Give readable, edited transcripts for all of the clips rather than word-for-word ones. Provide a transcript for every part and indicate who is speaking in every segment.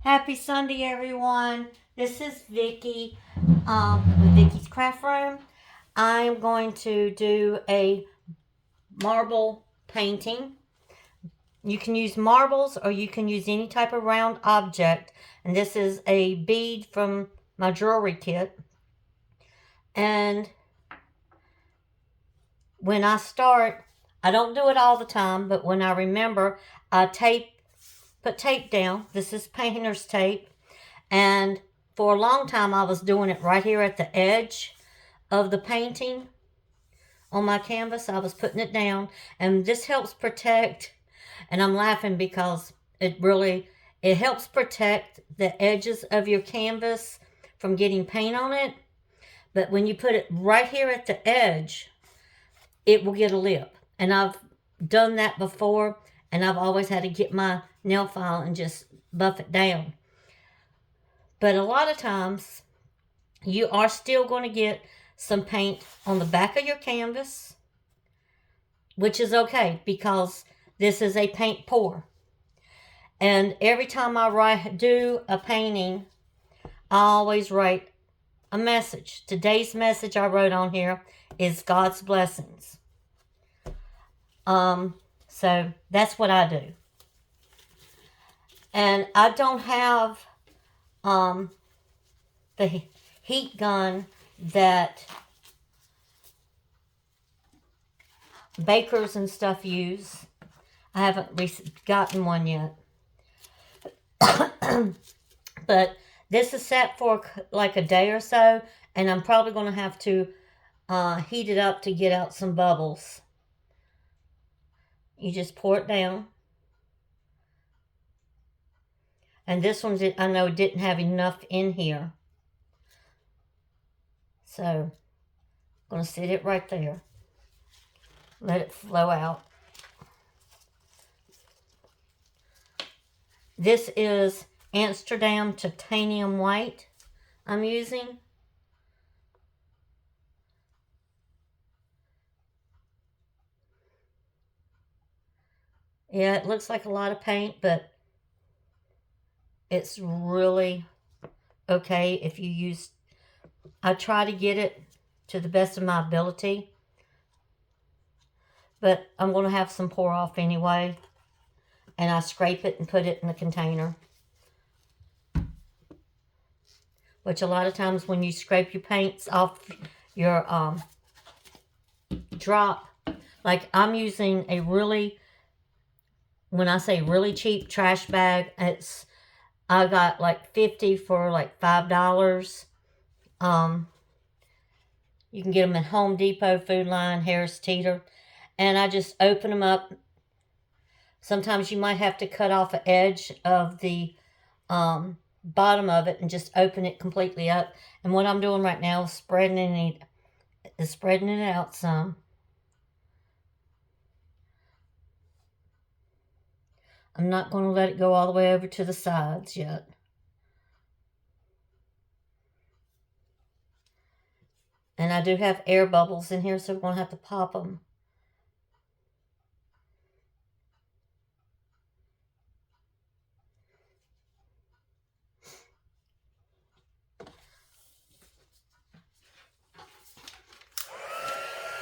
Speaker 1: Happy Sunday, everyone. This is Vicky with Vicky's Craft Room. I'm going to do a marble painting. You can use marbles or you can use any type of round object. And this is a bead from my jewelry kit. And when I start, I don't do it all the time, but when I remember, I put tape down. This is painter's tape. And for a long time, I was doing it right here at the edge of the painting on my canvas. I was putting it down, and this helps protect. And I'm laughing because it helps protect the edges of your canvas from getting paint on it. But when you put it right here at the edge, it will get a lip. And I've done that before, and I've always had to get my nail file and just buff it down. But a lot of times, you are still going to get some paint on the back of your canvas, which is okay because this is a paint pour. And every time I do a painting, I always write a message. Today's message I wrote on here is God's blessings. So that's what I do. And I don't have the heat gun that bakers and stuff use. I haven't gotten one yet. But this is set for like a day or so, and I'm probably going to have to heat it up to get out some bubbles. You just pour it down. And this one, I know, didn't have enough in here. So, I'm going to sit it right there. Let it flow out. This is Amsterdam Titanium White I'm using. Yeah, it looks like a lot of paint, but it's really okay if you use... I try to get it to the best of my ability, but I'm going to have some pour off anyway, and I scrape it and put it in the container. Which a lot of times when you scrape your paints off your drop, like I'm using a really, when I say really cheap trash bag, I got like 50 for like $5. You can get them at Home Depot, Food Line, Harris Teeter, and I just open them up. Sometimes you might have to cut off an edge of the bottom of it and just open it completely up. And what I'm doing right now is spreading it out some. I'm not going to let it go all the way over to the sides yet. And I do have air bubbles in here, so we're going to have to pop them.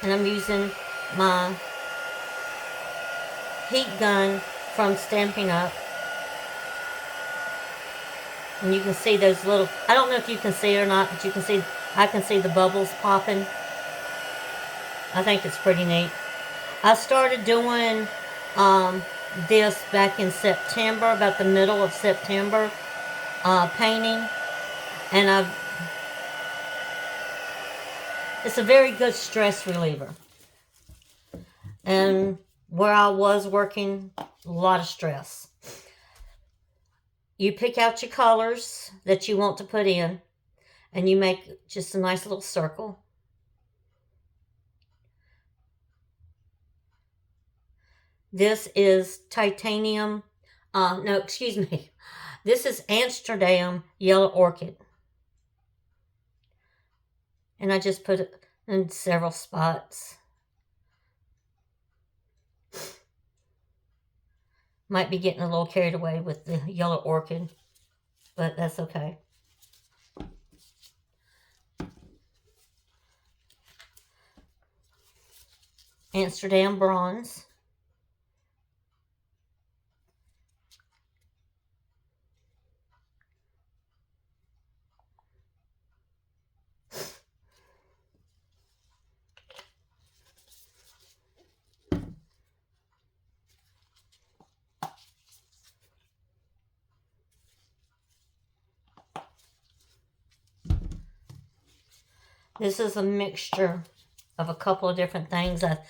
Speaker 1: And I'm using my heat gun from Stampin' Up. And you can see those little... I don't know if you can see it or not, but you can see... I can see the bubbles popping. I think it's pretty neat. I started doing this back in September, about the middle of September, painting. And it's a very good stress reliever. And where I was working, a lot of stress. You pick out your colors that you want to put in, and you make just a nice little circle. This is titanium, no, excuse me. This is Amsterdam Yellow Orchid. And I just put it in several spots. Might be getting a little carried away with the yellow orchid. but that's okay. Amsterdam bronze. This is a mixture of a couple of different things that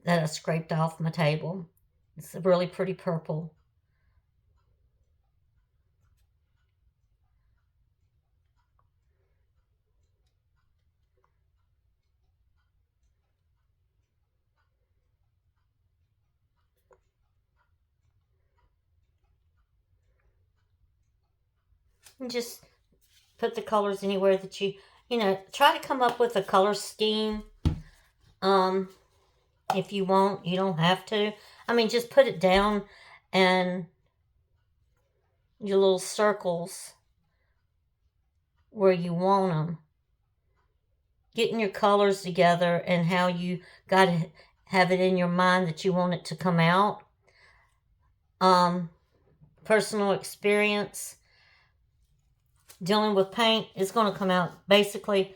Speaker 1: I scraped off my table. It's a really pretty purple. And just put the colors anywhere that you know, try to come up with a color scheme. If you want, you don't have to. I mean, just put it down and your little circles where you want them. Getting your colors together and how you got to have it in your mind that you want it to come out. Personal experience. Dealing with paint is going to come out basically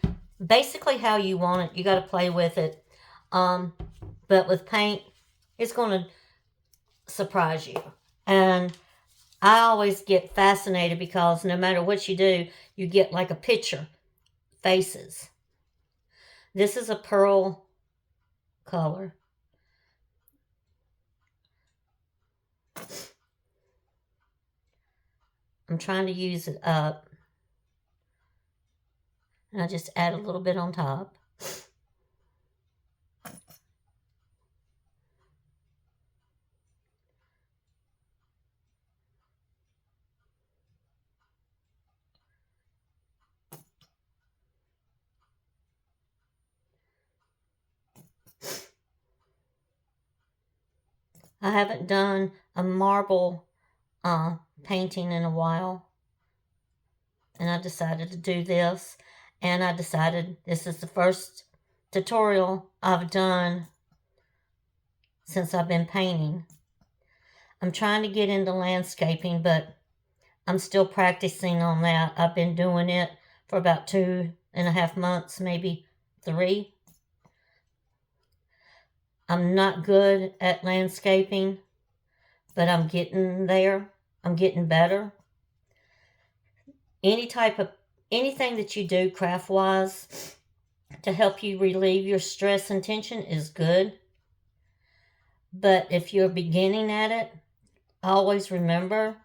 Speaker 1: how you want it. You got to play with it. But with paint, it's going to surprise you. And I always get fascinated because no matter what you do, you get like a picture, faces. This is a pearl color. I'm trying to use it up. And I just add a little bit on top. I haven't done a marble painting in a while. And I decided to do this. And I decided this is the first tutorial I've done since I've been painting. I'm trying to get into landscaping, but I'm still practicing on that. I've been doing it for about 2.5 months, maybe 3. I'm not good at landscaping, but I'm getting there. I'm getting better. Anything that you do craft-wise to help you relieve your stress and tension is good. But if you're beginning at it, always remember,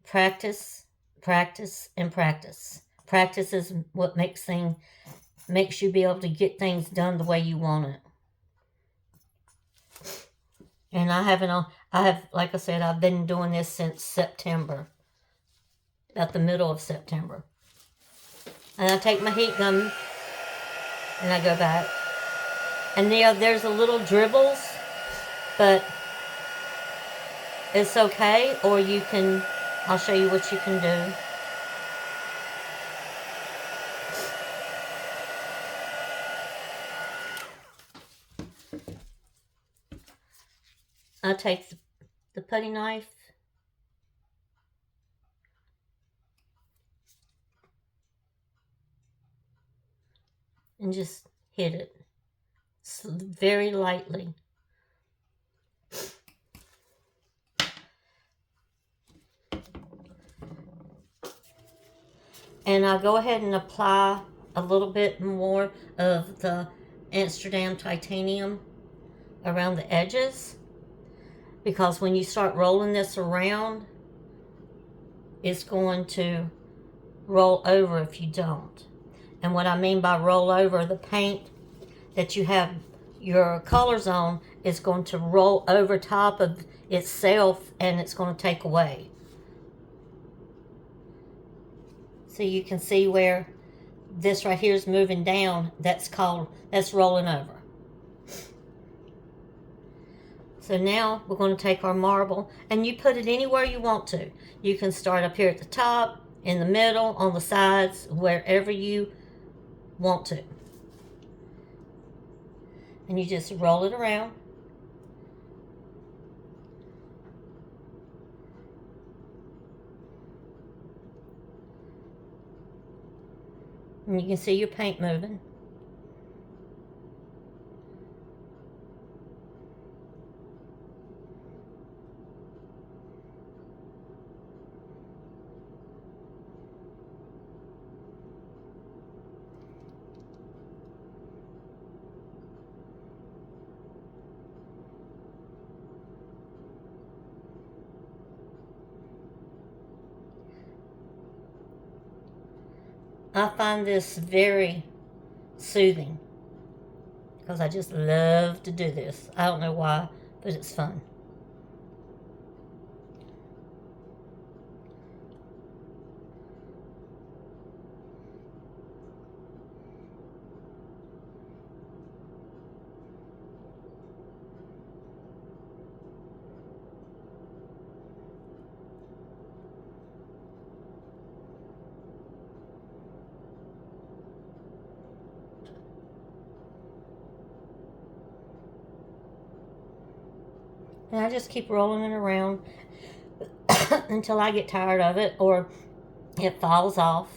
Speaker 1: practice, practice, and practice. Practice is what makes you be able to get things done the way you want it. And like I said, I've been doing this since September. About the middle of September. And I take my heat gun and I go back. And there's a little dribbles, but it's okay. Or I'll show you what you can do. I take the putty knife and just hit it very lightly. And I'll go ahead and apply a little bit more of the Amsterdam titanium around the edges, because when you start rolling this around, it's going to roll over if you don't. And what I mean by roll over, the paint that you have your colors on is going to roll over top of itself, and it's going to take away. So you can see where this right here is moving down. That's rolling over. So now we're going to take our marble, and you put it anywhere you want to. You can start up here at the top, in the middle, on the sides, wherever you want to. And you just roll it around. And you can see your paint moving. I find this very soothing because I just love to do this. I don't know why, but it's fun. And I just keep rolling it around until I get tired of it or it falls off.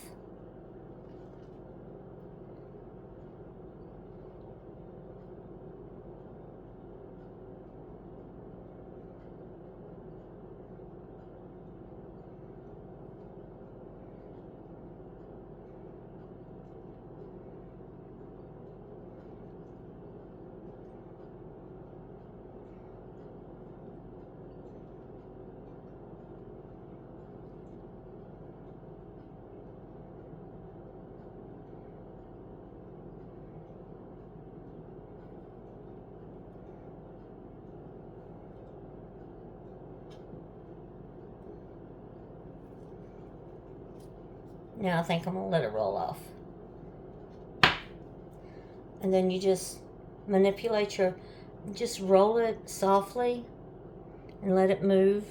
Speaker 1: Now I think I'm going to let it roll off. And then you just manipulate just roll it softly and let it move.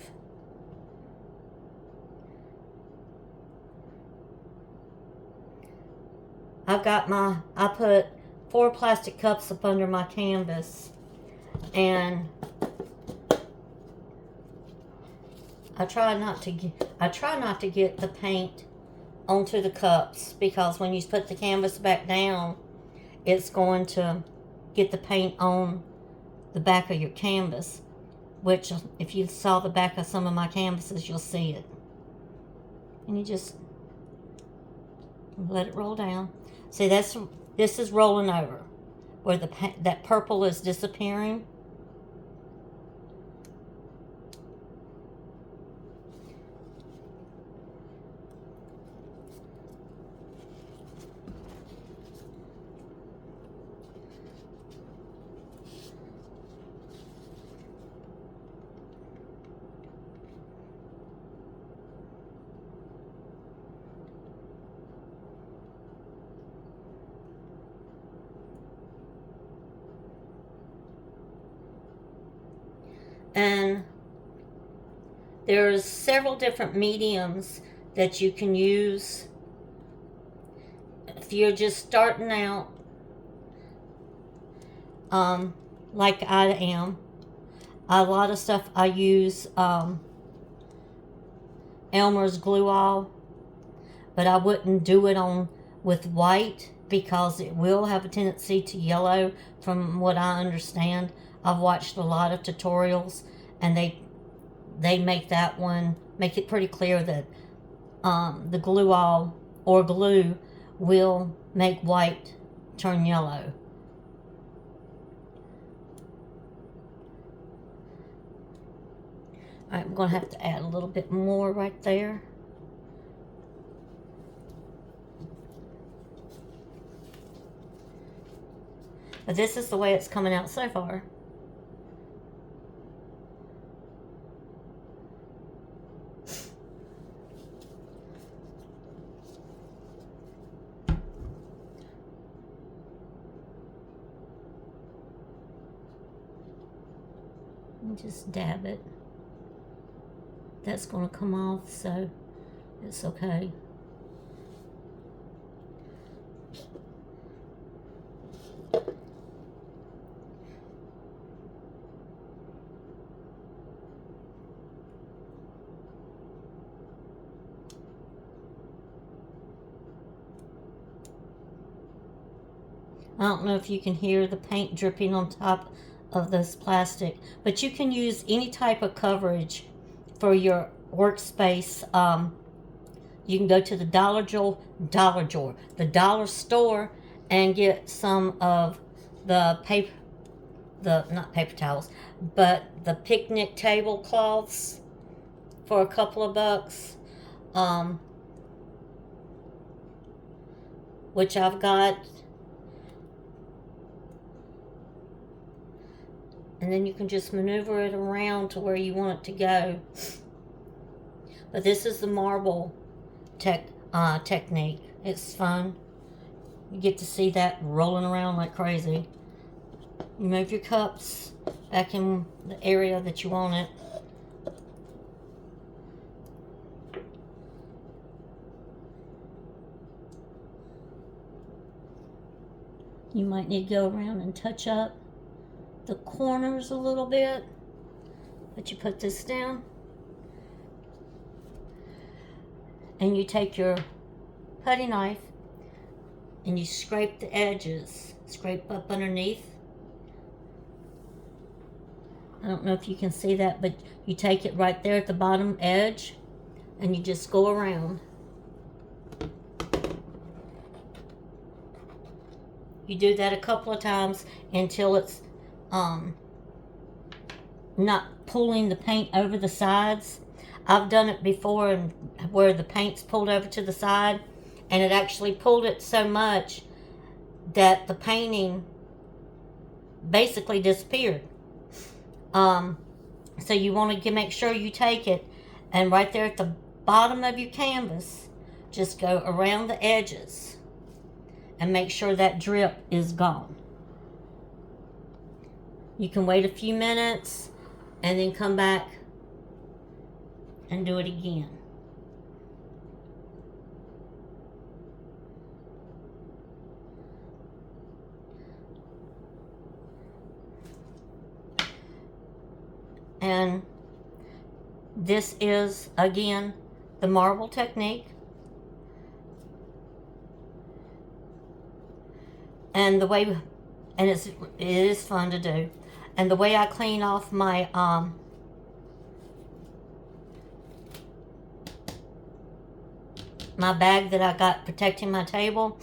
Speaker 1: I put 4 plastic cups up under my canvas, and I try not to get the paint onto the cups, because when you put the canvas back down, it's going to get the paint on the back of your canvas, which if you saw the back of some of my canvases, you'll see it. And you just let it roll down. See, this is rolling over, where that purple is disappearing. And there's several different mediums that you can use if you're just starting out, like I am. A lot of stuff I use Elmer's glue all, but I wouldn't do it with white because it will have a tendency to yellow, from what I understand. I've watched a lot of tutorials, and they make it pretty clear that the glue all or glue will make white turn yellow. All right, I'm going to have to add a little bit more right there. But this is the way it's coming out so far. just dab it. That's going to come off, so it's okay. I don't know if you can hear the paint dripping on top of this plastic, but you can use any type of coverage for your workspace. You can go to the the dollar store, and get some of the paper, not paper towels, but the picnic tablecloths for a couple of bucks, which I've got. And then you can just maneuver it around to where you want it to go. But this is the marble technique. It's fun. You get to see that rolling around like crazy. You move your cups back in the area that you want it. You might need to go around and touch up the corners a little bit, but you put this down and you take your putty knife and you scrape the edges, scrape up underneath. I don't know if you can see that, but you take it right there at the bottom edge and you just go around. You do that a couple of times until it's not pulling the paint over the sides. I've done it before, and where the paint's pulled over to the side, and it actually pulled it so much that the painting basically disappeared. So you want to make sure you take it, and right there at the bottom of your canvas, just go around the edges and make sure that drip is gone. You can wait a few minutes and then come back and do it again. And this is, again, the marble technique. And the way, and it is fun to do. And the way I clean off my my bag that I got protecting my table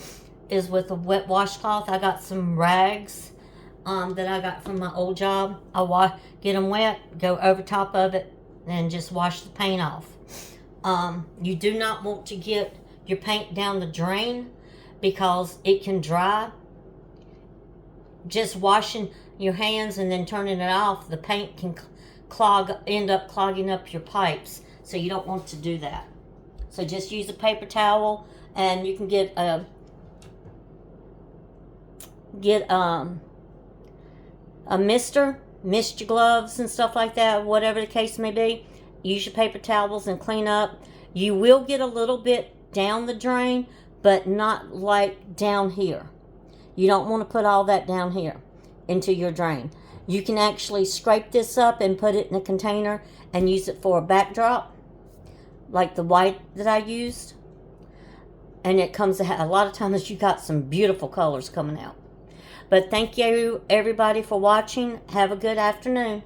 Speaker 1: is with a wet washcloth. I got some rags that I got from my old job. I get them wet, go over top of it, and just wash the paint off. You do not want to get your paint down the drain because it can dry. Just washing your hands and then turning it off, the paint can end up clogging up your pipes. So you don't want to do that. So just use a paper towel, and you can get a mister, mist your gloves and stuff like that, whatever the case may be. Use your paper towels and clean up. You will get a little bit down the drain, but not like down here. You don't want to put all that down here into your drain. You can actually scrape this up and put it in a container and use it for a backdrop, like the white that I used. And it comes out, a lot of times you got some beautiful colors coming out. But thank you everybody for watching. Have a good afternoon.